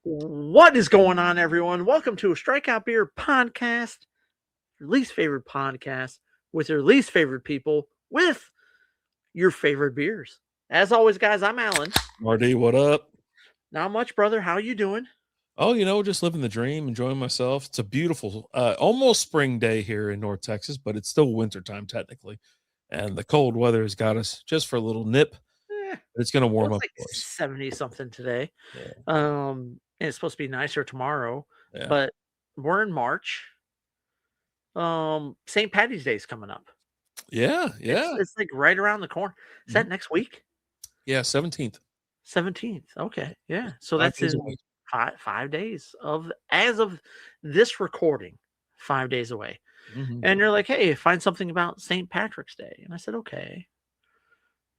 What is going on, everyone? Welcome to a Strikeout Beer podcast, your least favorite podcast with your least favorite people with your favorite beers. As always, guys, I'm Alan. RD, what up? Not much, brother. How you doing? Oh, just living the dream, enjoying myself. It's a beautiful, almost spring day here in North Texas, but it's still wintertime technically. And the cold weather has got us just for a little nip. Eh, But it's going to warm it's up like for us. 70 something today. Yeah. And it's supposed to be nicer tomorrow, Yeah. but we're in March. St. Patty's Day is coming up. Yeah. It's like right around the corner. Is that next week? Yeah. 17th. 17th. Okay. Yeah. So 5 that's days in away. 5 days as of this recording, 5 days away. Mhm. And you're like, hey, find something about St. Patrick's Day. And I said, okay.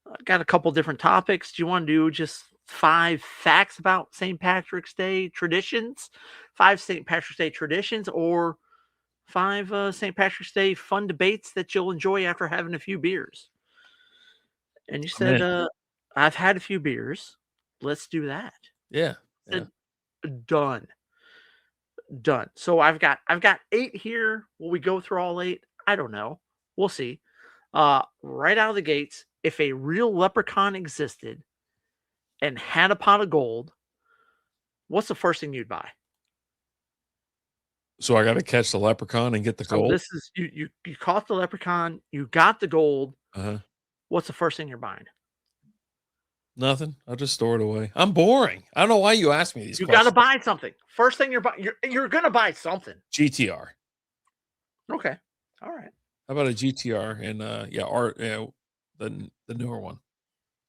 I got a couple different topics. Do you want to do just 5 facts about St. Patrick's Day traditions? 5 St. Patrick's Day traditions, or 5 St. Patrick's Day fun debates that you'll enjoy after having a few beers? And you said, I've had a few beers. Let's do that. Yeah. Said, done. So I've got 8 here. Will we go through all 8? I don't know. We'll see. Right out of the gates, if a real leprechaun existed and had a pot of gold, what's the first thing you'd buy? So I got to catch the leprechaun and get the So gold. this is you caught the leprechaun, you got the gold. What's the first thing you're buying? Nothing. I'll just store it away. I'm boring. I don't know why you ask me these You questions. got to buy something. First thing you're buying, you're going to buy something. GTR. Okay. All right. How about a GTR and the newer one? I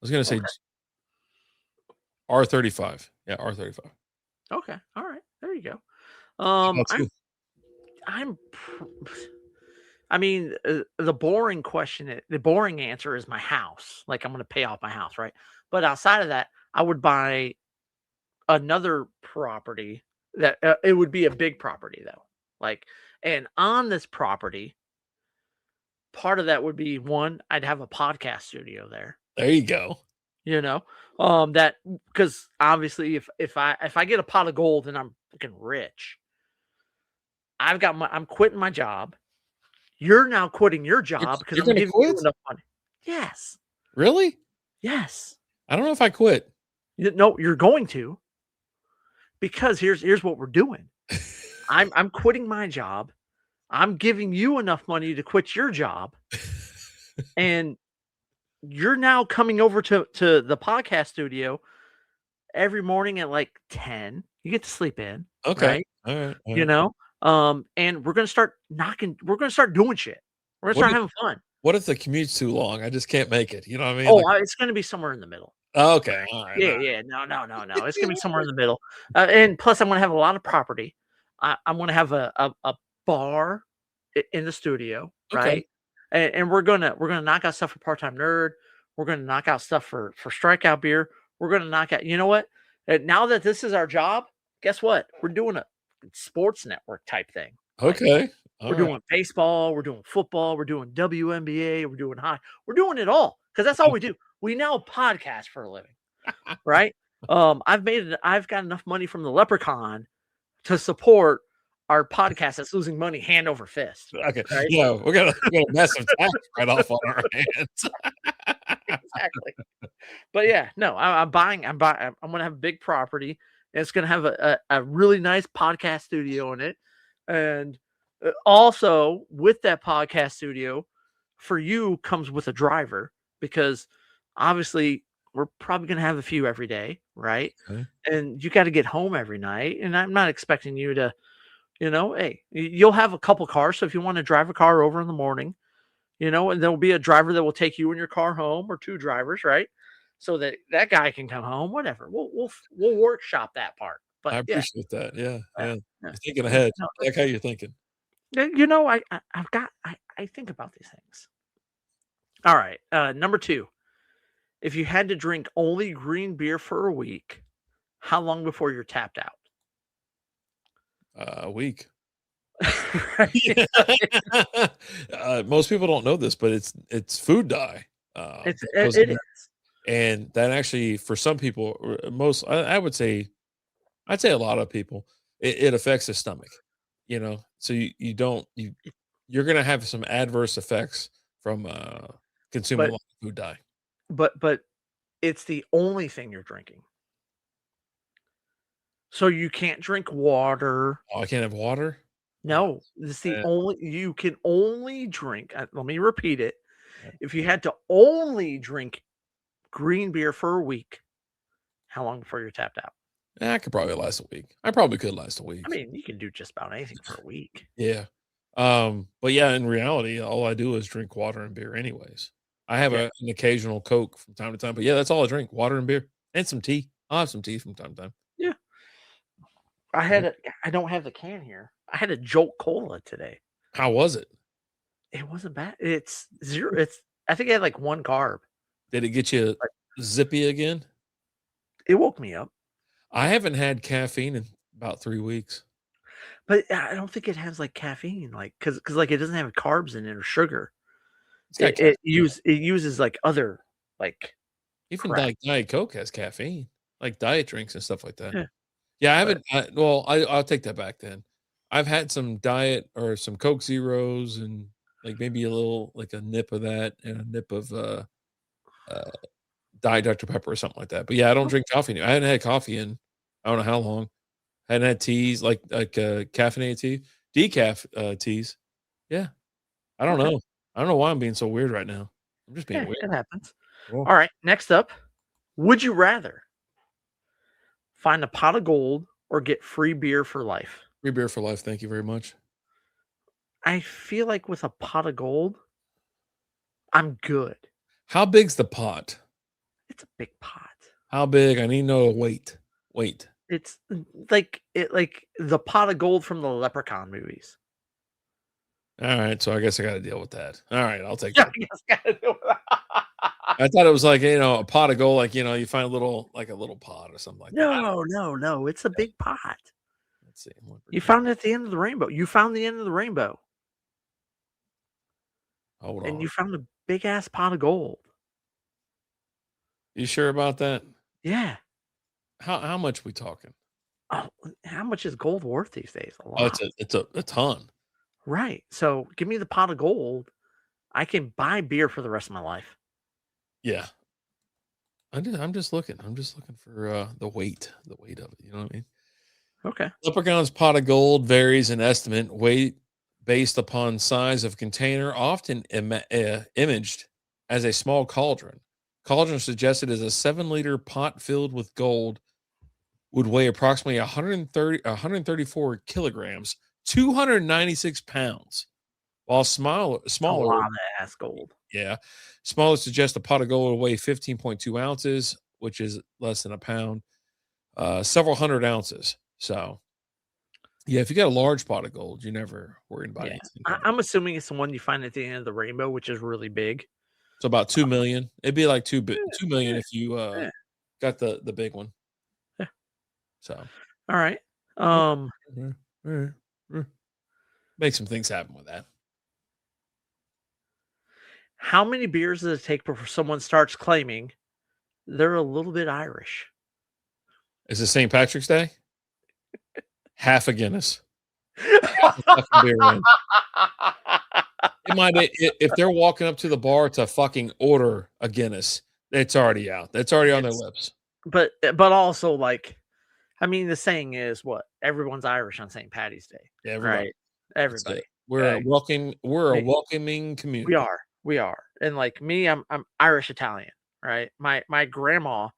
was gonna say R35. Yeah, R35. Okay. All right. There you go. I mean, the boring the boring answer is my house. Like, I'm going to pay off my house, right? But outside of that, I would buy another property that it would be a big property though. Like, and on this property, part of that would be one, I'd have a podcast studio there. There you go. That because obviously if I get a pot of gold and I'm fucking rich, I'm quitting my job. You're now quitting your job because I'm giving you enough money. Yes. Really? Yes. I don't know if I quit. No, you're going to. Because here's what we're doing. I'm quitting my job. I'm giving you enough money to quit your job. And you're now coming over to the podcast studio every morning at like 10. You get to sleep in. Okay. Right? All right. And we're gonna start doing shit. We're gonna start having fun. What if the commute's too long? I just can't make it. You know what I mean? Oh, it's gonna be somewhere in the middle. Okay. All right. Yeah. No. It's gonna be somewhere in the middle. And plus, I'm gonna have a lot of property. I'm gonna have a bar in the studio, right? Okay. And we're gonna knock out stuff for Part-Time Nerd. We're gonna knock out stuff for Strikeout Beer. We're gonna knock out. You know what? Now that this is our job, guess what? We're doing a sports network type thing. Okay. We're doing baseball. We're doing football. We're doing WNBA. We're doing hockey. We're doing it all because that's all we do. We now podcast for a living, right? I've got enough money from the Leprechaun to support our podcast that's losing money hand over fist. Okay. Right? Yeah, we got a massive tax right off on our hands. Exactly. But yeah, no, I'm buying. I'm going to have a big property. And it's going to have a really nice podcast studio in it. And also with that podcast studio, for you comes with a driver, because obviously we're probably going to have a few every day, right? Okay. And you got to get home every night. And I'm not expecting you to, hey, you'll have a couple cars. So if you want to drive a car over in the morning, and there'll be a driver that will take you and your car home, or 2 drivers, right? So that guy can come home, whatever. We'll workshop that part. But I appreciate that. Yeah. Yeah. You're thinking ahead. I like how you're thinking. I think about these things. All right. Number 2. If you had to drink only green beer for a week, how long before you're tapped out? A week. Most people don't know this, but it's food dye. It is. And that actually, for some people, I would say I'd say a lot of people, it affects the stomach, so you're gonna have some adverse effects from, consuming a But lot of food dye. but it's the only thing you're drinking. So you can't drink water. Oh, I can't have water? Oh, No, it's the man. only you can only drink, let me repeat it. Yeah. If you had to only drink green beer for a week, how long before you're tapped out? I could probably last a week. I probably could last a I week. mean, you can do just about anything for a week. Yeah. But yeah, in reality, all I do is drink water and beer anyways. I have Yeah. an occasional Coke from time to time, but yeah, that's all I drink, water and beer and some tea. I'll have some tea from time to time. Yeah. Yep. I don't have the can here. I had a Jolt Cola today. How was it? It wasn't bad. It's 0 it's I think I had, like, 1 carb. Did it get you Like, zippy again? it woke me up, I haven't had caffeine in about 3 weeks. but I don't think it has, like, caffeine, like, because like, it doesn't have carbs in it or sugar. It's got caffeine. It uses, like, other, like, Even crap. Diet Coke has caffeine, like diet drinks and stuff like that. Yeah, Yeah, I but haven't I'll take that back then. I've had some diet or some Coke Zeros and, like, maybe a little like a nip of that and a nip of, uh, Diet Dr. Pepper or something like that, but yeah, I don't drink coffee I hadn't had coffee in I don't know how long. I hadn't had teas caffeinated tea, decaf, teas. Yeah, I don't okay. know. I don't know why I'm being so weird right now. I'm just being Yeah, weird. it happens. Cool. Alright, next up, would you rather find a pot of gold or get free beer for life? Free beer for life, thank you very much. I feel like with a pot of gold, I'm good. How big's the pot? It's a big pot. How big? I need to know the weight. Weight. It's like the pot of gold from the Leprechaun movies. Alright, so I guess I gotta deal with that. Alright, I'll take Yeah, that. you just gotta do it. I thought it was like, a pot of gold, like, you find a little pot or something like that. I don't No, no, no, it's a know. big pot. Let's see. You found it at the end of the rainbow. You found the end of the rainbow, Hold and on. you found a big ass pot of gold. You sure about that? Yeah. How much we talking? Oh, how much is gold worth these days? A Oh, lot. it's a ton. Right. So give me the pot of gold. I can buy beer for the rest of my life. Yeah. I'm just looking. I'm just looking for, the weight of it, you know what I mean? Okay. Leprechaun's pot of gold varies in estimate weight based upon size of container, often imaged as a small cauldron. Cauldron suggested as a 7-liter pot filled with gold would weigh approximately 134 kilograms, 296 pounds, while A smaller, lot of ass gold. yeah, smaller suggests a pot of gold will weigh 15.2 ounces, which is less than a pound, several hundred ounces. So, yeah, if you got a large pot of gold, you're never worrying about Yeah. anything I, coming. I'm assuming it's the one you find at the end of the rainbow, which is really big. So about 2 million. It'd be like 2 million Yeah, if you yeah, got the big one. yeah. So All right. mm, Um, mm, mm, mm. Make some things happen with that. how many beers does it take before someone starts claiming they're a little bit Irish? Is it St. Patrick's Day? Half a Guinness. Half a fucking beer in. It might if they're walking up to the bar to fucking order a Guinness, it's already out. That's already on their It's lips. but also like, I mean, the saying is what? Everyone's Irish on St. Patty's Day, Yeah, everybody. right? That's it. Everybody. Okay. We're a Me, welcoming we community. are. We are. And like me, I'm Irish Italian, right? My grandma,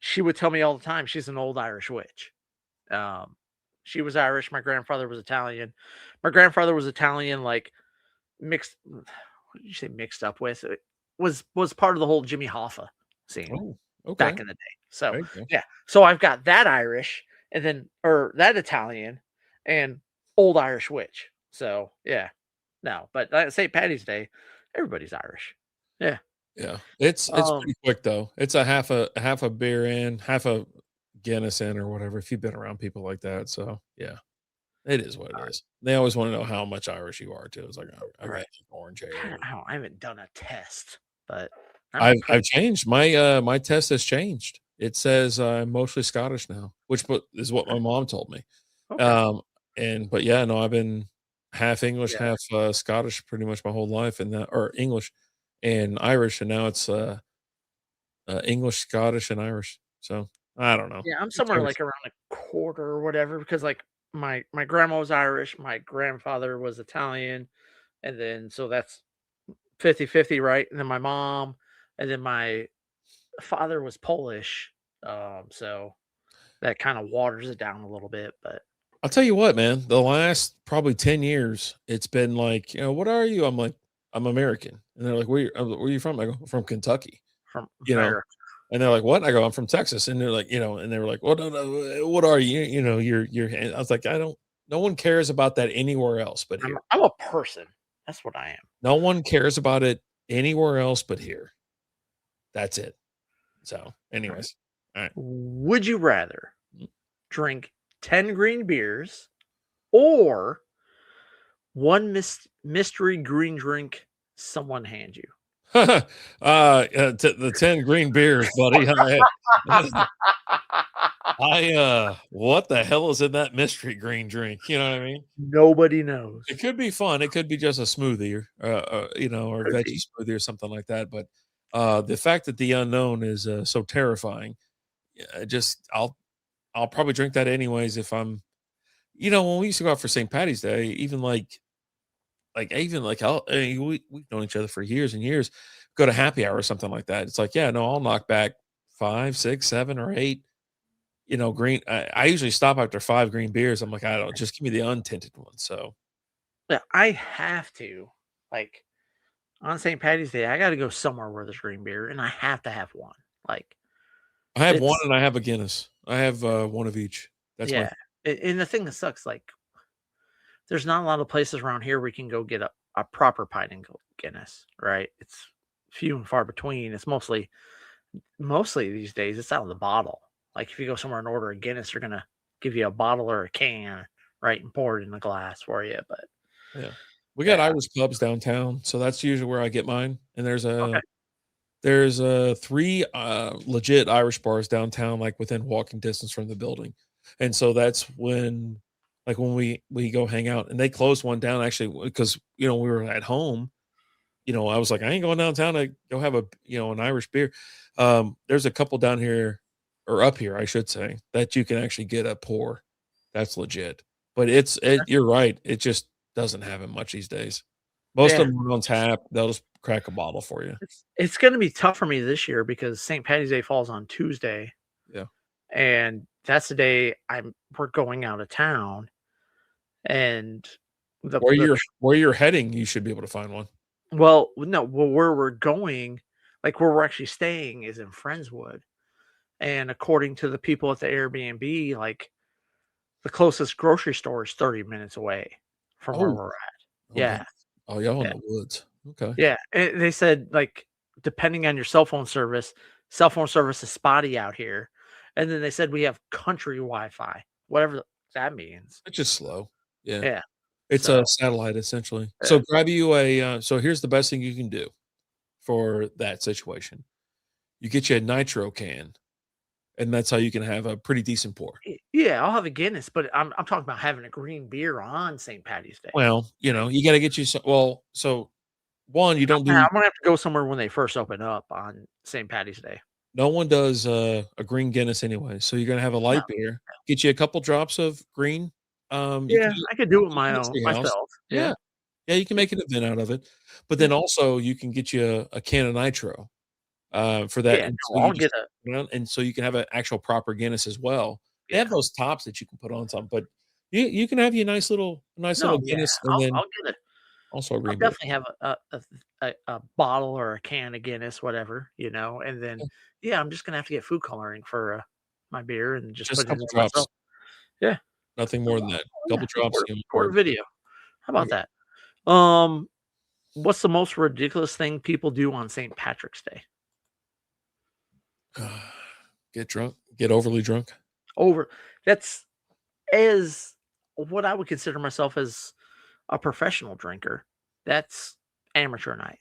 she would tell me all the time she's an old Irish witch. Um, she was Irish. My grandfather was Italian. My grandfather was Italian, like mixed. What did you say? Mixed up with it was part of the whole Jimmy Hoffa scene Oh, okay. back in the day. So There you go. yeah, so I've got that Irish and then or that Italian and old Irish witch. So yeah, no, but St. Patty's Day, everybody's Irish. Yeah. Yeah. It's Um. pretty quick though. It's a half a beer in, half a Guinness in or whatever if you've been around people like that. So yeah, it is what it is. They always want to know how much Irish you are too. It's like I All got right. like orange hair. I haven't done a test, but I'm I've pretty. changed. My test has changed. It says I'm mostly Scottish now, which is what my mom told me. Okay. Um, but yeah, no, I've been half English, Yeah. half Scottish pretty much my whole life, and that or English and Irish, and now it's English, Scottish, and Irish. So I don't know. Yeah, I'm It's somewhere always- like around a quarter or whatever because like my grandma was Irish, my grandfather was Italian, and then so that's 50-50, right? And then my mom, and then my father was Polish. So that kind of waters it down a little bit, but I'll tell you what, man. The last probably 10 years, it's been like, what are you? I'm like, I'm American, and they're like, where are you from? I go, from Kentucky. from You know, America. And they're like, "What?" I go, "I'm from Texas." And they're like, and they were like, "What? What are you? You're." And I was like, "I don't. No one cares about that anywhere else but here. I'm a person. That's what I am. No one cares about it anywhere else but here. That's it." So, All right. anyways, all right. Would you rather drink 10 green beers or one mystery green drink someone hands you? The 10 green beers, buddy. What the hell is in that mystery green drink? You know what I mean? Nobody knows. It could be fun. It could be just a smoothie or Could veggie be. smoothie or something like that. But the fact that the unknown is so terrifying, I'll probably drink that anyways if I'm, when we used to go out for St. Patty's Day, even like we've known each other for years and years, go to happy hour or something like that. It's like, yeah, no, I'll knock back 5, 6, 7, or 8. Green. I usually stop after 5 green beers. I'm like, I don't just give me the untinted one. So Yeah, I have to. Like on St. Patty's Day, I got to go somewhere where there's green beer, and I have to have one. Like I have one it's and I have a Guinness. I have one of each. That's my yeah. And the thing that sucks, like there's not a lot of places around here where you can go get a proper pint and Guinness, right? It's few and far between. It's mostly these days it's out of the bottle. Like if you go somewhere and order a Guinness, they're gonna give you a bottle or a can, right, and pour it in a glass for you. But yeah. We got yeah, Irish pubs downtown, so that's usually where I get mine. And okay, there's 3 legit Irish bars downtown, like within walking distance from the building. And so that's when we go hang out. And they closed one down actually because we were at home. I was like, I ain't going downtown to go have an Irish beer. There's a couple down here or up here, I should say, that you can actually get a pour. That's legit. But you're right. It just doesn't have it much these days. Most of yeah. them are on tap. They'll just crack a bottle for you. It's gonna be tough for me this year because St. Patty's Day falls on Tuesday, Yeah. and that's the day we're going out of town, and Where you're heading, you should be able to find one. well, no, well, where we're going, like where we're actually staying, is in Friendswood, and according to the people at the Airbnb, like the closest grocery store is 30 minutes away from where Oh, we're at. oh man. Yeah, Oh, y'all in yeah, the woods. Okay. yeah. And they said like depending on your cell phone service is spotty out here, and then they said we have country Wi-Fi, whatever that means. It's just slow. Yeah. Yeah. It's So a satellite essentially. yeah. So grab you so here's the best thing you can do for that situation. You get you a nitro can, and that's how you can have a pretty decent pour. Yeah, I'll have a Guinness, but I'm talking about having a green beer on St. Patty's Day. Well, you gotta get you some so one, you don't do I'm gonna have to go somewhere when they first open up on St. Patty's Day. no one does a green Guinness anyway. So you're gonna have a No. light beer. Get you a couple drops of green. You can Yeah, do I could do it you can mix your house. myself. Yeah. Yeah. Yeah, you can make an event out of it. But Yeah. then also you can get you a can of nitro for that. Yeah, And no, so you I'll just get a and so you can have an actual proper Guinness as well. They have yeah. those tops that you can put on something, but you can have you a nice little No, yeah, Guinness and then I'll get a also a I'll green beer. definitely have a bottle or a can of Guinness, whatever, and then, Yeah, yeah, I'm just gonna have to get food coloring for, my beer and just just a put it in couple there drops, myself. Yeah. nothing Oh, more than that. yeah, Couple drops, record a video. How there about that? Um, what's the most ridiculous thing people do on St. Patrick's Day? you go. Get drunk, get overly drunk. Over that's as what I would consider myself as a professional drinker. That's amateur night.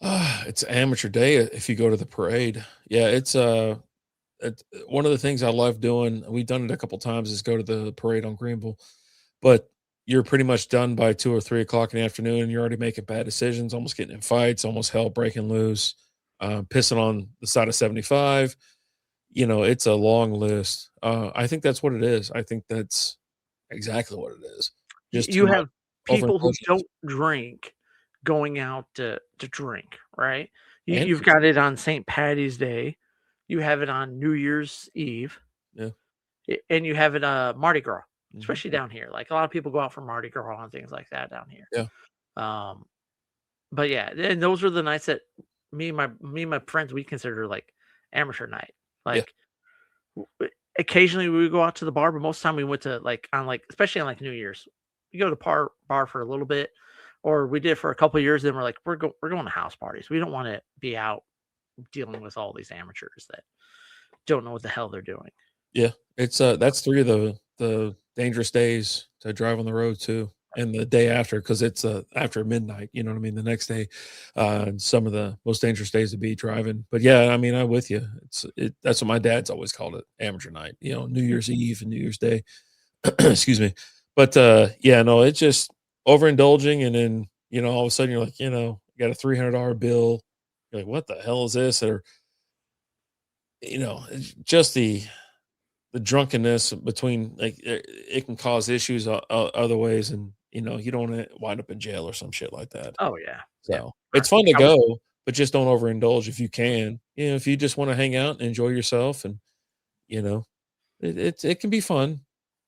It's amateur day if you go to the parade. Yeah, it's one of the things I love doing. We've done it a couple times is go to the parade on Greenville, but you're pretty much done by 2 or 3 o'clock in the afternoon. And you're already making bad decisions, almost getting in fights, almost hell breaking loose, pissing on the side of 75. It's a long list. I think that's what it is. I think that's exactly what it is. Just too You much have people who overindulgence. don't drink going out to drink, right? And You've got it on St. Patty's Day, you have it on New Year's Eve, yeah. and you have it Mardi Gras, Mhm. especially down here. Like a lot of people go out for Mardi Gras and things like that down here. Yeah. Um, but yeah, and those are the nights that me and my friends we consider like amateur night. Yeah. Like occasionally we would go out to the bar, but most of the time we went to like on like especially on like New Year's, we go to bar for a little bit, or we did for a couple of years. Then we're like we're going to house parties. We don't want to be out dealing with all these amateurs that don't know what the hell they're doing. Yeah. It's that's 3 of the dangerous days to drive on the road too, and the day after because it's after midnight. You know what I mean. The next day, and some of the most dangerous days to be driving. But yeah, I mean, I'm with you. That's what my dad's always called it, amateur night. New Year's Eve and New Year's Day. Excuse me. But yeah, no, it's just overindulging, and then all of a sudden you're like, you got a $300 bill. You're like, what the hell is this? Or it's just the drunkenness between like it can cause issues other ways, and you don't want to wind up in jail or some shit like that. Oh yeah, yeah. So it's fun to I would, go, but just don't overindulge if you can. If you just want to hang out and enjoy yourself, and you know, it can be fun.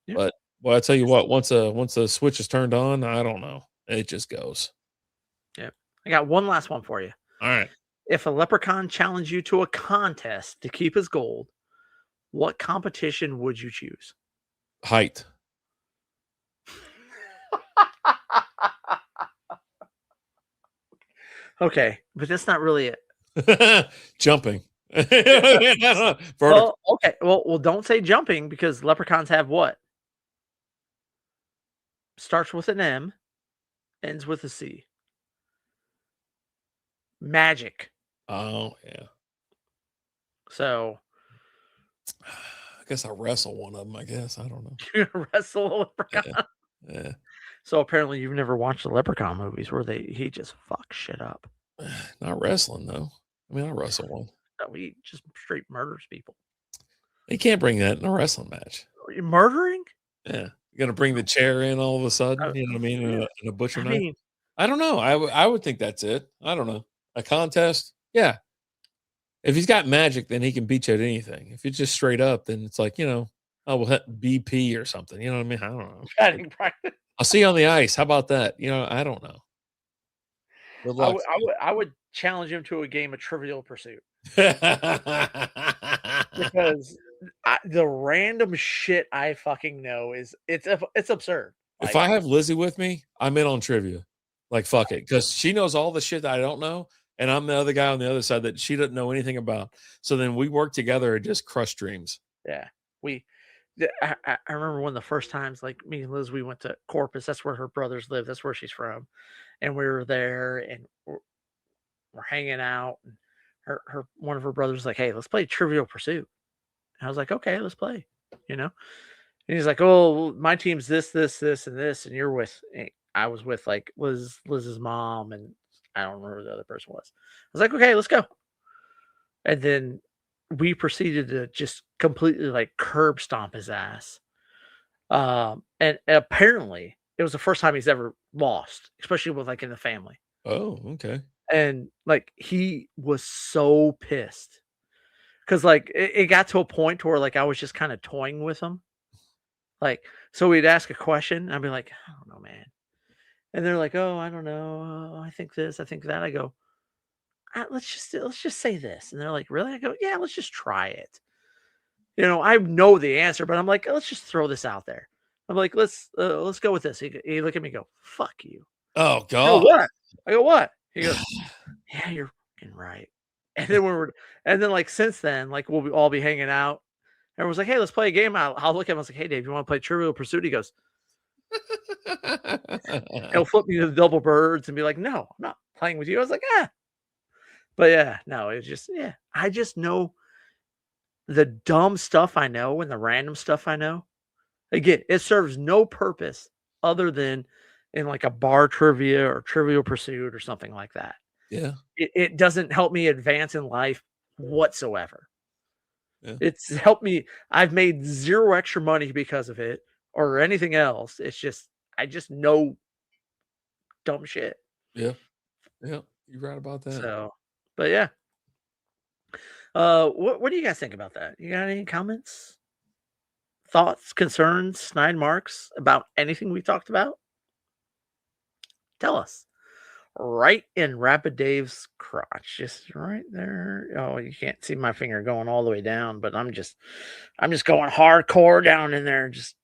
yeah. But well, I tell you what, once the switch is turned on, I don't know, it just goes. Yeah. I got one last one for you. All right, If a leprechaun challenged you to a contest to keep his gold, what competition would you choose? height. Okay, but that's not really it. Jumping. Vertical. Well, okay. Well, don't say jumping because leprechauns have what? Starts with an M, ends with a C. Magic. Oh yeah. So I guess I wrestle one of them. I guess I don't know. you wrestle a leprechaun. Yeah, yeah. So apparently you've never watched the leprechaun movies where he just fucks shit up. Not wrestling though. I mean, I wrestle one. No, he just straight murders people. You can't bring that in a wrestling match. Are you murdering? Yeah, you're gonna bring the chair in all of a Uh, sudden. You know what I mean? yeah. In a butcher I knife. mean, I don't know. I would think that's it. I don't know. A contest? Yeah. If he's got magic, then he can beat you at anything. If it's just straight up, then it's like oh, we'll hit BP or something. You know what I mean? I don't know. batting practice. I'll see you on the ice. How about that? I don't know. Good I luck. would, I would, I would challenge him to a game of Trivial Pursuit because the random shit I fucking know it's absurd. If Like, I have Lizzie with me, I'm in on trivia. Like, fuck it, because she knows all the shit that I don't know, and I'm the other guy on the other side that she doesn't know anything about. So then we work together and just crush dreams. yeah, we. I remember one of the first times, like me and Liz, we went to Corpus. That's where her brothers live. That's where she's from, and we were there, and we're hanging out. And her one of her brothers was like, "Hey, let's play Trivial Pursuit." And I was like, "Okay, let's play." You know, and he's like, "Oh, well, my team's this, and this, and you're with." I was with like Liz's mom, and I don't remember who the other person was. I was like, "Okay, let's go." And then we proceeded to just completely like curb stomp his ass. And apparently it was the first time he's ever lost, especially with like in the family. Oh, okay. And like he was so pissed because like it got to a point to where like I was just kind of toying with him. Like, so we'd ask a question, I'd be like, I don't know, man. And they're like, oh, I don't know. I think this, I think that. I go, let's just say this. And they're like, really? I go, yeah, let's just try it. I know the answer, but I'm like, let's just throw this out there. I'm like, let's go with this. He look at me, and go, fuck you. Oh I go, God. what? I go, what? He goes, yeah, you're fucking right. And then like since then, like we'll all be hanging out. Everyone's like, hey, let's play a game. I'll look at him. I was like, hey, Dave, you want to play Trivial Pursuit? He goes, he'll flip me to the double birds and be like, no, I'm not playing with you. I was like, But yeah, no, it's just I just know the dumb stuff I know and the random stuff I know. Again, it serves no purpose other than in like a bar trivia or Trivial Pursuit or something like that. Yeah. It doesn't help me advance in life whatsoever. Yeah. It's helped me. I've made zero extra money because of it or anything else. It's just I just know dumb shit. Yeah. Yeah. You're right about that. So, but yeah. What do you guys think about that? You got any comments, thoughts, concerns, snide marks about anything we talked about? Tell us. Right in Rapid Dave's crotch, just right there. Oh, you can't see my finger going all the way down, but I'm just going hardcore down in there. Just,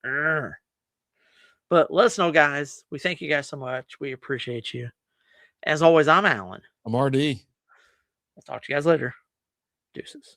but let us know, guys. We thank you guys so much. We appreciate you. As always, I'm Alan. I'm RD. I'll talk to you guys later. Deuces.